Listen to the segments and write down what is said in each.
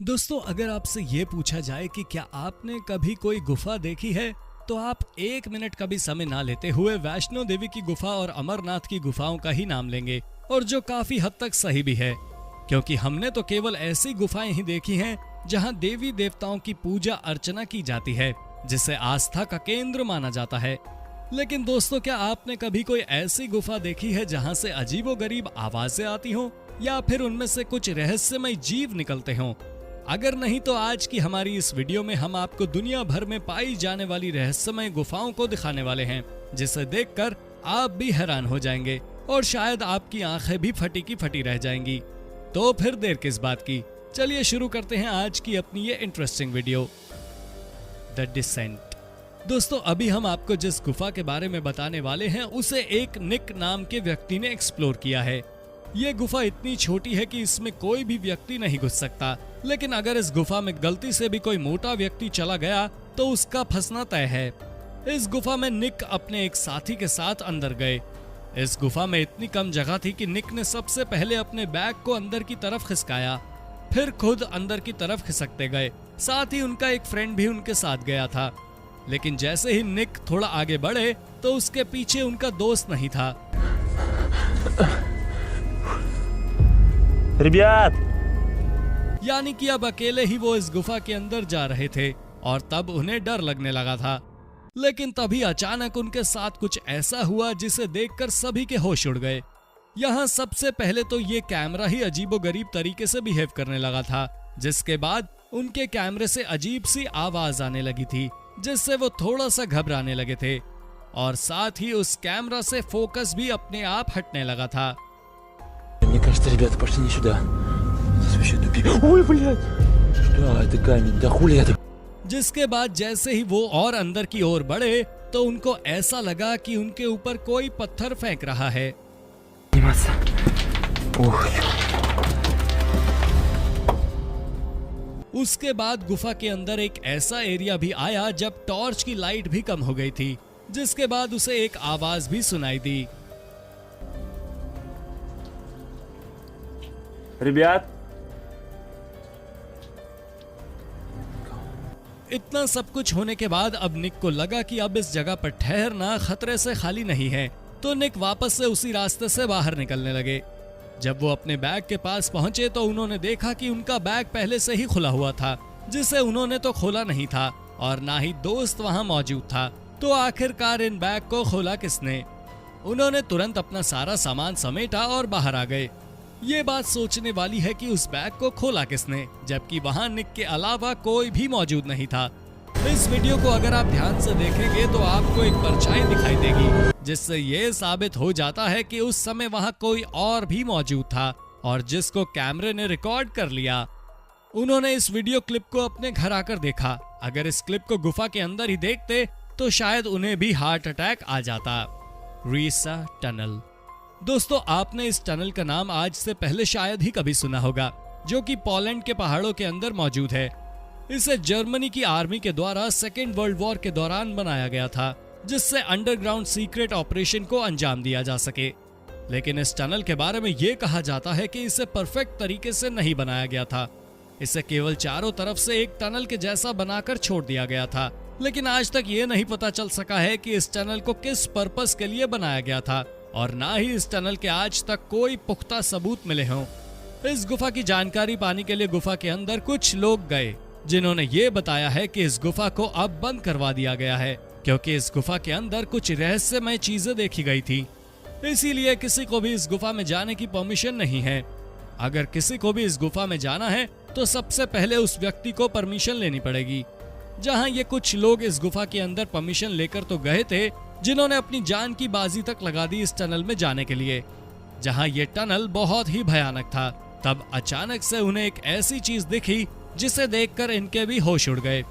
दोस्तों, अगर आपसे ये पूछा जाए कि क्या आपने कभी कोई गुफा देखी है, तो आप 1 मिनट का भी समय ना लेते हुए वैष्णो देवी की गुफा और अमरनाथ की गुफाओं का ही नाम लेंगे, और जो काफी हद तक सही भी है, क्योंकि हमने तो केवल ऐसी गुफाएं ही देखी हैं जहां देवी देवताओं की पूजा अर्चना की जाती है, जिसे आस्था का केंद्र माना जाता है। लेकिन दोस्तों, क्या आपने कभी कोई ऐसी गुफा देखी है जहां से अजीबोगरीब आवाजें आती हों या फिर उनमें से कुछ रहस्यमय जीव निकलते हों? अगर नहीं तो आज की हमारी इस वीडियो में हम आपको दुनिया भर में पाई जाने वाली रहस्यमय गुफाओं को दिखाने वाले हैं, जिसे देखकर आप भी हैरान हो जाएंगे और शायद आपकी आंखें भी फटी की फटी रह जाएंगी। तो फिर देर किस बात की, चलिए शुरू करते हैं आज की अपनी ये इंटरेस्टिंग वीडियो, द डिसेंट। दोस्तों, अभी हम आपको जिस गुफा के बारे में बताने वाले हैं उसे एक निक नाम के व्यक्ति ने एक्सप्लोर किया है। ये गुफा इतनी छोटी है कि इसमें कोई भी व्यक्ति नहीं घुस सकता, लेकिन अगर इस गुफा में गलती से भी कोई मोटा व्यक्ति चला गया तो उसका फंसना तय है। इस गुफा में निक अपने एक साथी के साथ अंदर गए। इस गुफा में इतनी कम जगह थी कि निक ने सबसे पहले अपने बैग को अंदर की तरफ खिसकाया, फिर खुद अंदर की तरफ खिसकते गए। साथ ही उनका एक फ्रेंड भी उनके साथ गया था, लेकिन जैसे ही निक थोड़ा आगे बढ़े तो उसके पीछे उनका दोस्त नहीं था। रिबियात! यानी कि अब अकेले ही वो इस गुफा के अंदर जा रहे थे और तब उन्हें डर लगने लगा था। लेकिन तभी अचानक उनके साथ कुछ ऐसा हुआ जिसे देखकर सभी के होश उड़ गए। यहाँ सबसे पहले तो ये कैमरा ही अजीबोगरीब तरीके से बिहेव करने लगा था, जिसके बाद उनके कैमरे से अजीब सी आवाज आने लगी थी, जिससे वो थोड़ा सा घबराने लगे थे, और साथ ही उस कैमरा से फोकस भी अपने आप हटने लगा था। Мне кажется, ребята пошли не сюда. Здесь вообще тупик. Ой, блядь! Что это камень? Да хули это? जिसके बाद जैसे ही वो और अंदर की ओर बढ़े तो उनको ऐसा लगा कि उनके ऊपर कोई पत्थर फेंक रहा है। उसके बाद गुफा के अंदर एक ऐसा एरिया भी आया जब टॉर्च की लाइट भी कम हो गई थी, जिसके बाद उसे एक आवाज भी सुनाई दी। Ребят! इतना सब कुछ होने के बाद अब निक को लगा कि अब इस जगह पर ठहरना खतरे से खाली नहीं है, तो निक वापस से उसी रास्ते से बाहर निकलने लगे। जब वो अपने बैग के पास पहुंचे तो उन्होंने देखा कि उनका बैग पहले से ही खुला हुआ था, जिसे उन्होंने तो खोला नहीं था और ना ही दोस्त वहां मौजूद था। तो आखिरकार इन बैग को खोला किसने? उन्होंने तुरंत अपना सारा सामान समेटा और बाहर आ गए। ये बात सोचने वाली है कि उस बैग को खोला किसने, जबकि वहां निक के अलावा कोई भी मौजूद नहीं था। इस वीडियो को अगर आप ध्यान से देखेंगे तो आपको एक परछाई दिखाई देगी, जिससे ये साबित हो जाता है कि उस समय वहां कोई और भी मौजूद था और जिसको कैमरे ने रिकॉर्ड कर लिया। उन्होंने इस वीडियो क्लिप को अपने घर आकर देखा। अगर इस क्लिप को गुफा के अंदर ही देखते तो शायद उन्हें भी हार्ट अटैक आ जाता। रीसा टनल। दोस्तों, आपने इस टनल का नाम आज से पहले शायद ही कभी सुना होगा, जो कि पोलैंड के पहाड़ों के अंदर मौजूद है। इसे जर्मनी की आर्मी के द्वारा सेकेंड वर्ल्ड वॉर के दौरान बनाया गया था, जिससे अंडरग्राउंड सीक्रेट ऑपरेशन को अंजाम दिया जा सके। लेकिन इस टनल के बारे में ये कहा जाता है कि इसे परफेक्ट तरीके से नहीं बनाया गया था। इसे केवल चारों तरफ से एक टनल के जैसा बनाकर छोड़ दिया गया था। लेकिन आज तक ये नहीं पता चल सका है कि इस टनल को किस पर्पस के लिए बनाया गया था, और ना ही इस टनल के आज तक कोई पुख्ता सबूत मिले हों। इस गुफा की जानकारी पाने के लिए गुफा के अंदर कुछ लोग गए, जिन्होंने ये बताया है कि इस गुफा को अब बंद करवा दिया गया है, क्योंकि इस गुफा के अंदर कुछ रहस्यमय चीजें देखी गई थी। इसीलिए किसी को भी इस गुफा में जाने की परमिशन नहीं है। अगर किसी को भी इस गुफा में जाना है तो सबसे पहले उस व्यक्ति को परमिशन लेनी पड़ेगी। जहाँ ये कुछ लोग इस गुफा के अंदर परमिशन लेकर तो गए थे, जिन्होंने अपनी जान की बाजी तक लगा दी इस टनल में जाने के लिए। जहां ये टनल बहुत ही भयानक था, तब अचानक से उन्हें एक ऐसी चीज दिखी जिसे देखकर इनके भी होश उड़ गए।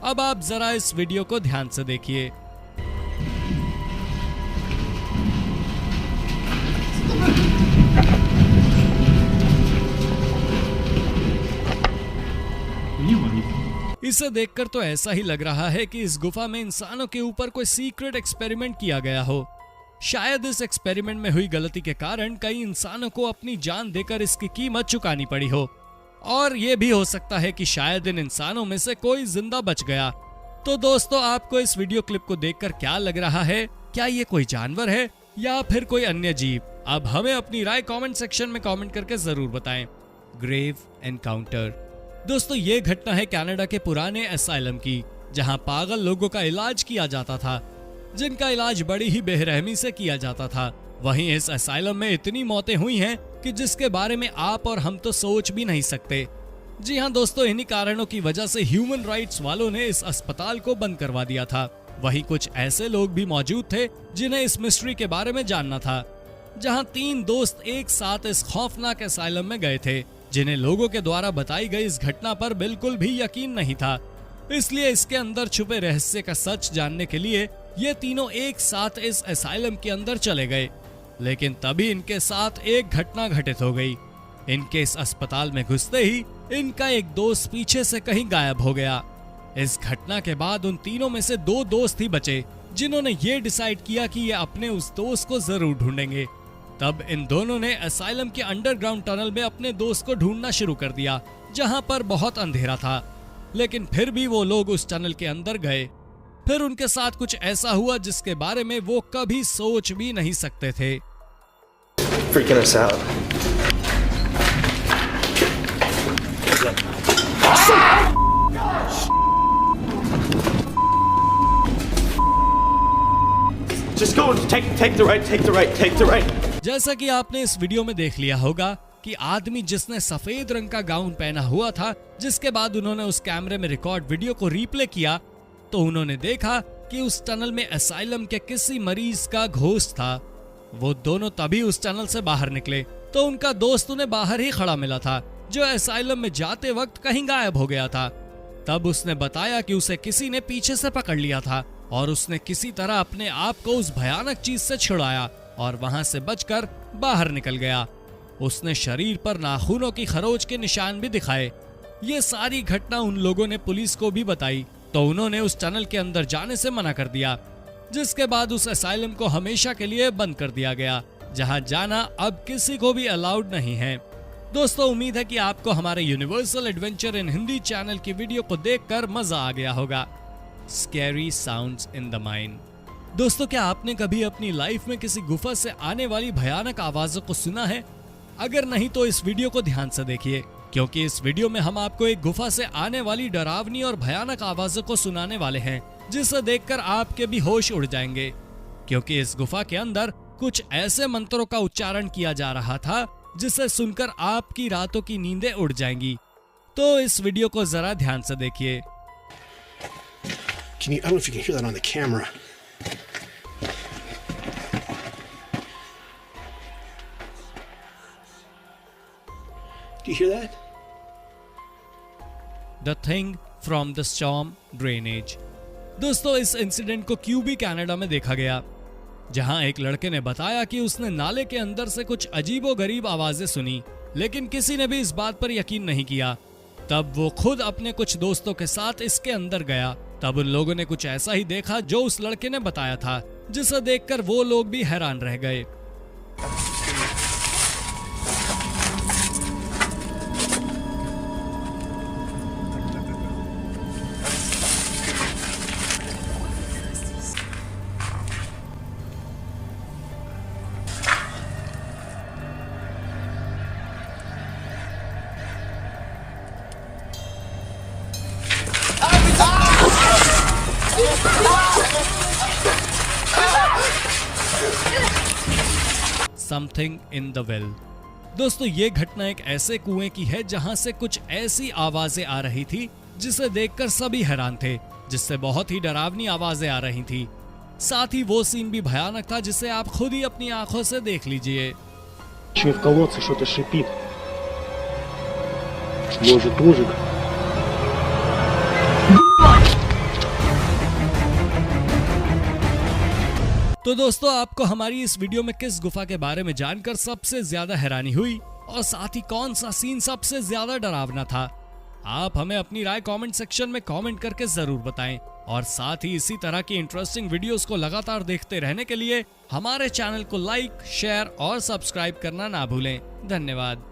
अब आप जरा इस वीडियो को ध्यान से देखिए। इसे देखकर तो ऐसा ही लग रहा है कि इस गुफा में इंसानों के ऊपर कोई सीक्रेट एक्सपेरिमेंट किया गया हो। शायद इस एक्सपेरिमेंट में हुई गलती के कारण कई इंसानों को अपनी जान देकर इसकी कीमत चुकानी पड़ी हो। और ये भी हो सकता है कि शायद इन इंसानों में से कोई जिंदा बच गया। तो दोस्तों, आपको इस वीडियो क्लिप को देखकर क्या लग रहा है? क्या ये कोई जानवर है या फिर कोई अन्य जीव? अब हमें अपनी राय कमेंट सेक्शन में कमेंट करके जरूर बताएं। Grave encounter. दोस्तों, ये घटना है कनाडा के पुराने असाइलम की, जहां पागल लोगों का इलाज किया जाता था, जिनका इलाज बड़ी ही बेरहमी से किया जाता था। वहीं इस असाइलम में इतनी मौतें हुई हैं कि जिसके बारे में आप और हम तो सोच भी नहीं सकते। जी हाँ दोस्तों, इन्हीं कारणों की वजह से ह्यूमन राइट्स वालों ने इस अस्पताल को बंद करवा दिया था। वहीं कुछ ऐसे लोग भी मौजूद थे जिन्हें इस मिस्ट्री के बारे में जानना था। जहां 3 दोस्त एक साथ इस खौफनाक असाइलम में गए थे, जिन्हें लोगों के द्वारा बताई गई इस घटना पर बिल्कुल भी यकीन नहीं था। इसलिए इसके अंदर छुपे रहस्य का सच जानने के लिए ये तीनों एक साथ इस असाइलम के अंदर चले गए। लेकिन तभी इनके साथ एक घटना घटित हो गई। इनके इस अस्पताल में घुसते ही इनका एक दोस्त पीछे से कहीं गायब हो गया। इस घटना के बाद उन तीनों में से 2 दोस्त ही बचे, जिन्होंने ये डिसाइड किया कि ये अपने उस दोस्त को जरूर ढूंढेंगे। तब इन दोनों ने असाइलम के अंडरग्राउंड टनल में अपने दोस्त को ढूंढना शुरू कर दिया, जहां पर बहुत अंधेरा था। लेकिन फिर भी वो लोग उस टनल के अंदर गए। फिर उनके साथ कुछ ऐसा हुआ जिसके बारे में वो कभी सोच भी नहीं सकते थे। Freaking us out. Just go. Take the right. Take the right. Take the right. जैसा कि आपने इस वीडियो में देख लिया होगा कि आदमी जिसने सफेद रंग का गाउन पहना हुआ था, जिसके बाद उन्होंने उस कैमरे में रिकॉर्ड वीडियो को रीप्ले किया तो उन्होंने देखा कि उस टनल में असाइलम के किसी मरीज का घोस्ट था। वो दोनों तभी उस टनल से बाहर निकले तो उनका दोस्त उन्हें बाहर ही खड़ा मिला था, जो असाइलम में जाते वक्त कहीं गायब हो गया था। तब उसने बताया कि उसे किसी ने पीछे से पकड़ लिया था और उसने किसी तरह अपने आप को उस भयानक चीज से छुड़ाया और वहां से बचकर बाहर निकल गया। उसने शरीर पर नाखूनों की खरोच के निशान भी दिखाए। ये सारी घटना उन लोगों ने पुलिस को भी बताई तो उन्होंने उस टनल के अंदर जाने से मना कर दिया, जिसके बाद उस असाइलम को हमेशा के लिए बंद कर दिया गया, जहां जाना अब किसी को भी अलाउड नहीं है। दोस्तों, उम्मीद है कि आपको हमारे universal adventure in Hindi channel की वीडियो को देखकर मजा आ गया होगा। Scary sounds in the mind. दोस्तों, क्या आपने कभी अपनी लाइफ में किसी गुफा से आने वाली भयानक आवाजों को सुना है? अगर नहीं तो इस वीडियो को ध्यान से देखिए, क्योंकि इस वीडियो में हम आपको एक गुफा से आने वाली डरावनी और भयानक आवाजों को सुनाने वाले हैं, जिसे देखकर आपके भी होश उड़ जाएंगे। क्योंकि इस गुफा के अंदर कुछ ऐसे मंत्रों का उच्चारण किया जा रहा था जिसे सुनकर आपकी रातों की नींदें उड़ जाएंगी। तो इस वीडियो को जरा ध्यान से देखिए। I don't know if you can hear that on the camera. Do you hear that? The thing from the storm drainage। दोस्तों, इस इंसिडेंट को क्यूबी कनाडा में देखा गया, जहां एक लड़के ने बताया कि उसने नाले के अंदर से कुछ अजीबोगरीब आवाजें सुनी, लेकिन किसी ने भी इस बात पर यकीन नहीं किया। तब वो खुद अपने कुछ दोस्तों के साथ इसके अंदर गया। तब उन लोगों ने कुछ ऐसा ही देखा जो उस लड़के ने बताया था, जिसे देखकर वो लोग भी हैरान रह गए। Something in the well. दोस्तों, ये घटना एक ऐसे कुएं की है जहां से कुछ ऐसी आवाजें आ रही थी जिसे देखकर सभी हैरान थे, जिससे बहुत ही डरावनी आवाजें आ रही थी। साथ ही वो सीन भी भयानक था जिसे आप खुद ही अपनी आंखों से देख लीजिए। Еще в колодце что-то шипит. Может, ужик. तो दोस्तों, आपको हमारी इस वीडियो में किस गुफा के बारे में जानकर सबसे ज्यादा हैरानी हुई और साथ ही कौन सा सीन सबसे ज्यादा डरावना था? आप हमें अपनी राय कमेंट सेक्शन में कमेंट करके जरूर बताएं और साथ ही इसी तरह की इंटरेस्टिंग वीडियोस को लगातार देखते रहने के लिए हमारे चैनल को लाइक, शेयर और सब्सक्राइब करना ना भूलें। धन्यवाद।